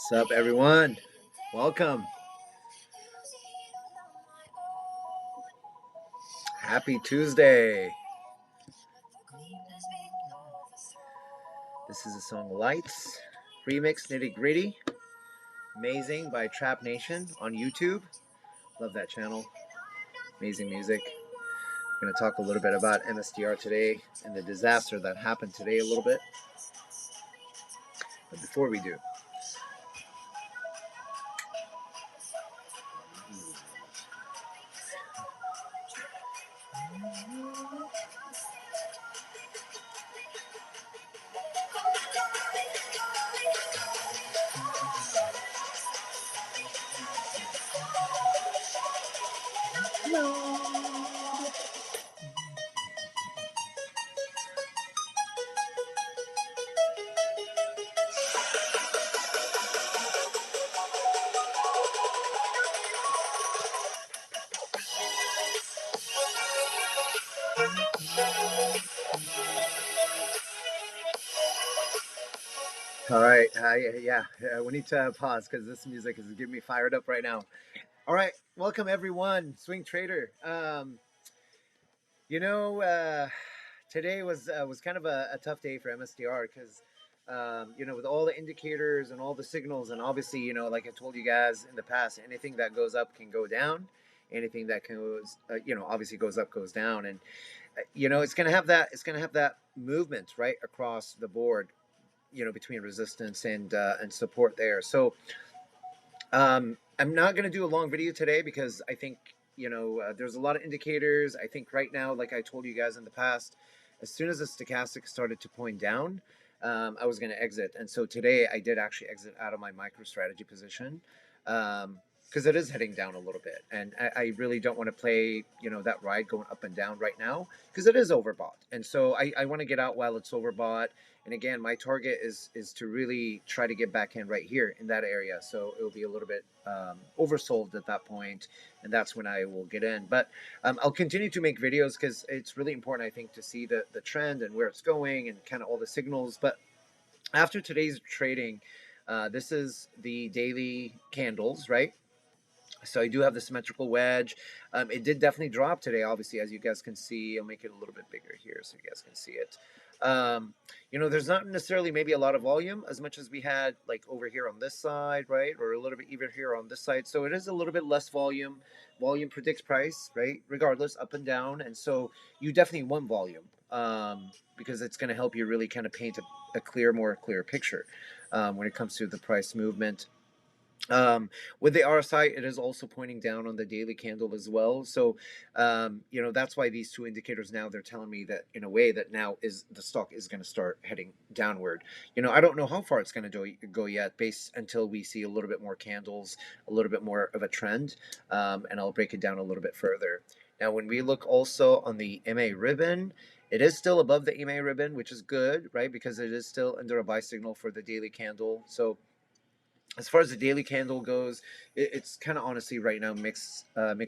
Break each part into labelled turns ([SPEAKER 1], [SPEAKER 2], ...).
[SPEAKER 1] What's up, everyone? Welcome. Happy Tuesday. This is the song Lights, remix Nitty Gritty. Amazing by Trap Nation on YouTube. Love that channel. Amazing music. We're going to talk a little bit about MSTR today and the disaster that happened today a little bit. But before we do, all right. We need to pause because this music is getting me fired up right now. All right. Welcome, everyone. Swing Trader. You know, today was kind of a tough day for MSDR because with all the indicators and all the signals, and obviously, like I told you guys in the past, anything that goes up can go down. Anything that goes, obviously goes up goes down, and it's gonna have that. It's gonna have that movement right across the board. Between resistance and support there. So I'm not going to do a long video today because I think, there's a lot of indicators. I think right now, like I told you guys in the past, as soon as the stochastic started to point down, I was going to exit. And so today I did actually exit out of my micro strategy position because it is heading down a little bit. And I really don't want to play, that ride going up and down right now because it is overbought. And so I want to get out while it's overbought. And again, my target is to really try to get back in right here in that area. So it will be a little bit oversold at that point, and that's when I will get in. But I'll continue to make videos because it's really important, I think, to see the trend and where it's going and kind of all the signals. But after today's trading, this is the daily candles, right? So I do have the symmetrical wedge. It did definitely drop today, obviously, as you guys can see. I'll make it a little bit bigger here so you guys can see it. There's not necessarily maybe a lot of volume as much as we had like over here on this side, right? Or a little bit even here on this side. So it is a little bit less volume. Volume predicts price, right? Regardless, up and down. And so you definitely want volume because it's going to help you really kind of paint a more clear picture when it comes to the price movement. With the RSI, it is also pointing down on the daily candle as well. So, that's why these two indicators now, they're telling me that in a way that now is the stock is going to start heading downward. I don't know how far it's going to go yet, based until we see a little bit more candles, a little bit more of a trend, and I'll break it down a little bit further. Now, when we look also on the MA ribbon, it is still above the MA ribbon, which is good, right? Because it is still under a buy signal for the daily candle. So as far as the daily candle goes, it's kind of honestly right now mixed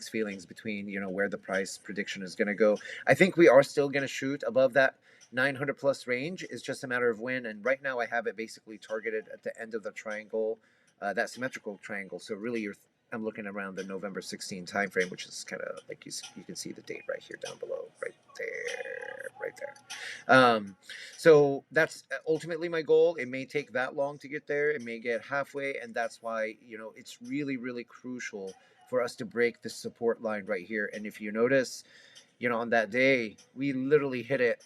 [SPEAKER 1] feelings between where the price prediction is going to go. I think we are still going to shoot above that 900 plus range. It's just a matter of when. And right now I have it basically targeted at the end of the triangle, that symmetrical triangle. So really I'm looking around the November 16 timeframe, which is kind of like you can see the date right here down below, right there. So that's ultimately my goal. It may take that long to get there. It may get halfway, and that's why it's really, really crucial for us to break the support line right here. And if you notice, on that day, we literally hit it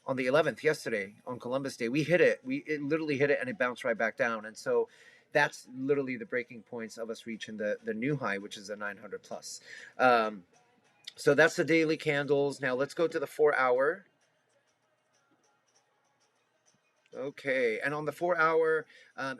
[SPEAKER 1] on the 11th yesterday on Columbus Day. We hit it. It literally hit it, and it bounced right back down. And so that's literally the breaking points of us reaching the new high, which is a 900 plus. So that's the daily candles. Now let's go to the 4-hour. Okay, and on the 4-hour,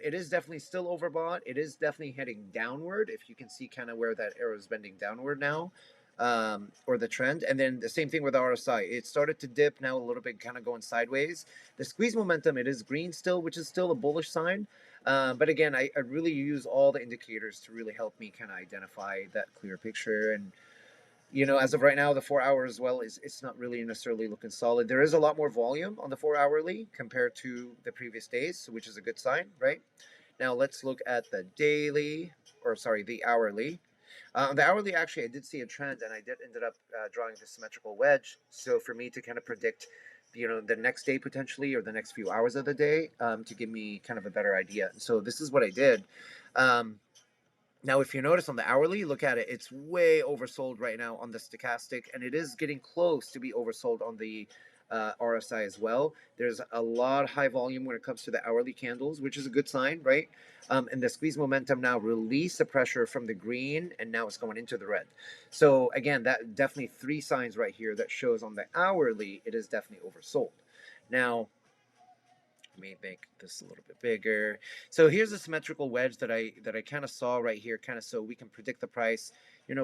[SPEAKER 1] it is definitely still overbought. It is definitely heading downward. If you can see kind of where that arrow is bending downward now, or the trend. And then the same thing with RSI. It started to dip now a little bit, kind of going sideways. The squeeze momentum, it is green still, which is still a bullish sign. But again, I really use all the indicators to really help me kind of identify that clear picture. And as of right now, the 4-hour as well it's not really necessarily looking solid. There is a lot more volume on the 4-hourly compared to the previous days, which is a good sign, right? Now let's look at the daily, or sorry, the hourly. The hourly, actually, I did see a trend, and I did ended up drawing the symmetrical wedge. So for me to kind of predict, the next day potentially, or the next few hours of the day, to give me kind of a better idea. So this is what I did. Um, Now, if you notice on the hourly, look at it. It's way oversold right now on the stochastic, and it is getting close to be oversold on the RSI as well. There's a lot of high volume when it comes to the hourly candles, which is a good sign, right? And the squeeze momentum now released the pressure from the green, and now it's going into the red. So again, that definitely three signs right here that shows on the hourly it is definitely oversold. Now, let me make this a little bit bigger. So here's a symmetrical wedge that I kind of saw right here, kind of so we can predict the price,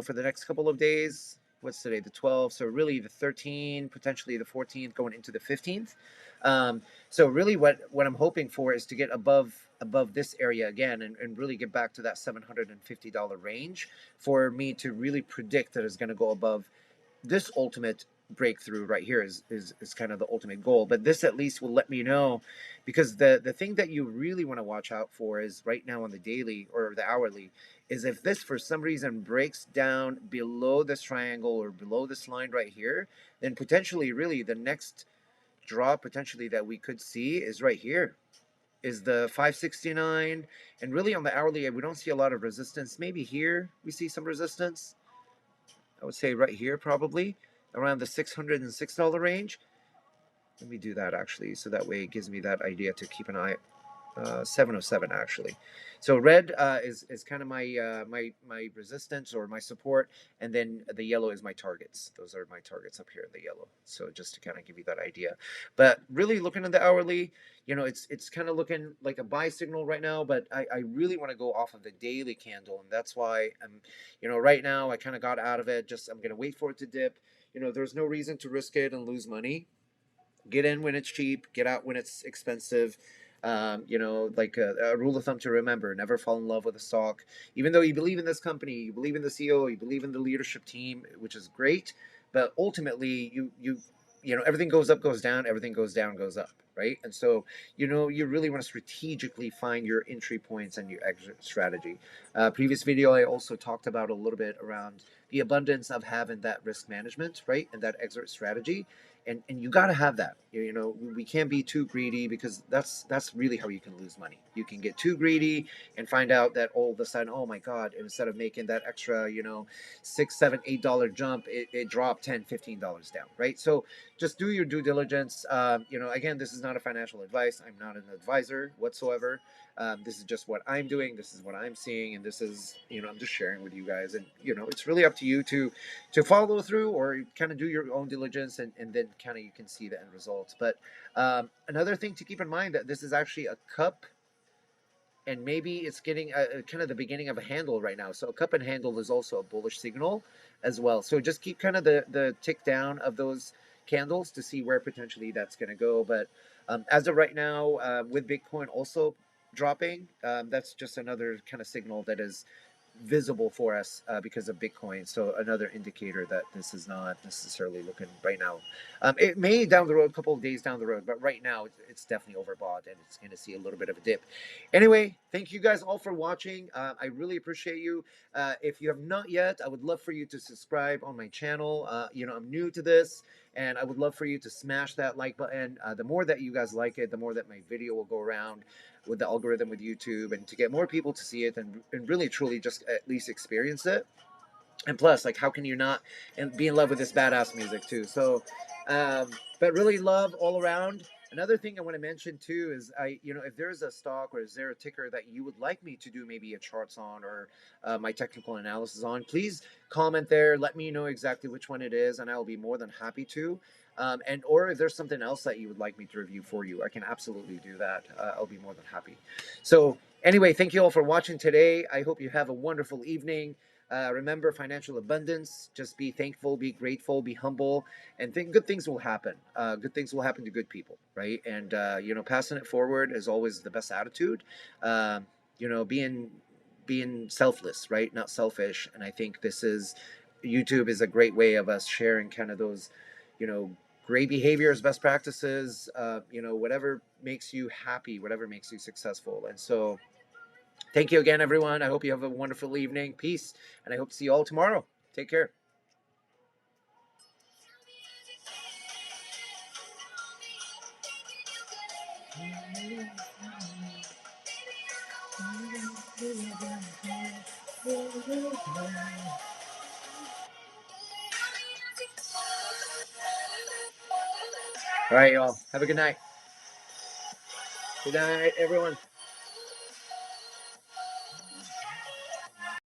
[SPEAKER 1] for the next couple of days. What's today? The 12th. So really the 13th, potentially the 14th, going into the 15th. So really what I'm hoping for is to get above this area again, and really get back to that $750 range for me to really predict that it's going to go above this ultimate breakthrough right here is kind of the ultimate goal. But this at least will let me know, because the thing that you really want to watch out for is right now on the daily or the hourly, is if this for some reason breaks down below this triangle or below this line right here, then potentially really the next drop potentially that we could see is right here, is the 569. And really on the hourly, we don't see a lot of resistance. Maybe here we see some resistance. I would say right here, probably around the $606 range. Let me do that actually, so that way it gives me that idea to keep an eye. 707 actually. So red is kind of my resistance or my support, and then the yellow is my targets. Those are my targets up here in the yellow. So just to kind of give you that idea. But really looking at the hourly, it's kind of looking like a buy signal right now. But I really want to go off of the daily candle, and that's why right now I kind of got out of it. Just I'm gonna wait for it to dip. There's no reason to risk it and lose money. Get in when it's cheap, get out when it's expensive. Like a rule of thumb to remember: never fall in love with a stock, even though you believe in this company, you believe in the CEO, you believe in the leadership team, which is great. But ultimately, everything goes up, goes down, everything goes down, goes up, right? And so, you really want to strategically find your entry points and your exit strategy. Previous video, I also talked about a little bit around the abundance of having that risk management, right, and that exit strategy. And you got to have that. We can't be too greedy, because that's really how you can lose money. You can get too greedy and find out that all of a sudden, oh my god, instead of making that extra $6, $7, $8 jump, it dropped $10, $15 down, right? So just do your due diligence. Again, this is not a financial advice. I'm not an advisor whatsoever. This is just what I'm doing. This is what I'm seeing, and this is, I'm just sharing with you guys. And it's really up to you to follow through, or kind of do your own diligence, and then kind of you can see the end results. But another thing to keep in mind, that this is actually a cup, and maybe it's getting a kind of the beginning of a handle right now. So a cup and handle is also a bullish signal as well. So just keep kind of the tick down of those candles to see where potentially that's going to go. But as of right now, with Bitcoin also dropping, that's just another kind of signal that is visible for us because of Bitcoin. So another indicator that this is not necessarily looking right now. It may down the road, a couple of days down the road, but right now it's definitely overbought, and it's going to see a little bit of a dip. Anyway, thank you guys all for watching. I really appreciate you. If you have not yet, I would love for you to subscribe on my channel. I'm new to this, and I would love for you to smash that like button. The more that you guys like it, the more that my video will go around with the algorithm with YouTube, and to get more people to see it, and really truly just at least experience it. And plus, like, how can you not and be in love with this badass music too? So but really love all around. Another thing I want to mention too is, if there's a stock, or is there a ticker that you would like me to do maybe a charts on, or my technical analysis on, please comment there. Let me know exactly which one it is, and I'll be more than happy to. And or if there's something else that you would like me to review for you, I can absolutely do that. I'll be more than happy. So anyway, thank you all for watching today. I hope you have a wonderful evening. Remember financial abundance. Just be thankful, be grateful, be humble, and think good things will happen. Good things will happen to good people, right? And passing it forward is always the best attitude. Being selfless, right? Not selfish. And I think YouTube is a great way of us sharing kind of those, great behaviors, best practices. Whatever makes you happy, whatever makes you successful. And so Thank you again, everyone. I hope you have a wonderful evening. Peace, and I hope to see you all tomorrow. Take care. All right, y'all. Have a good night. Good night, everyone.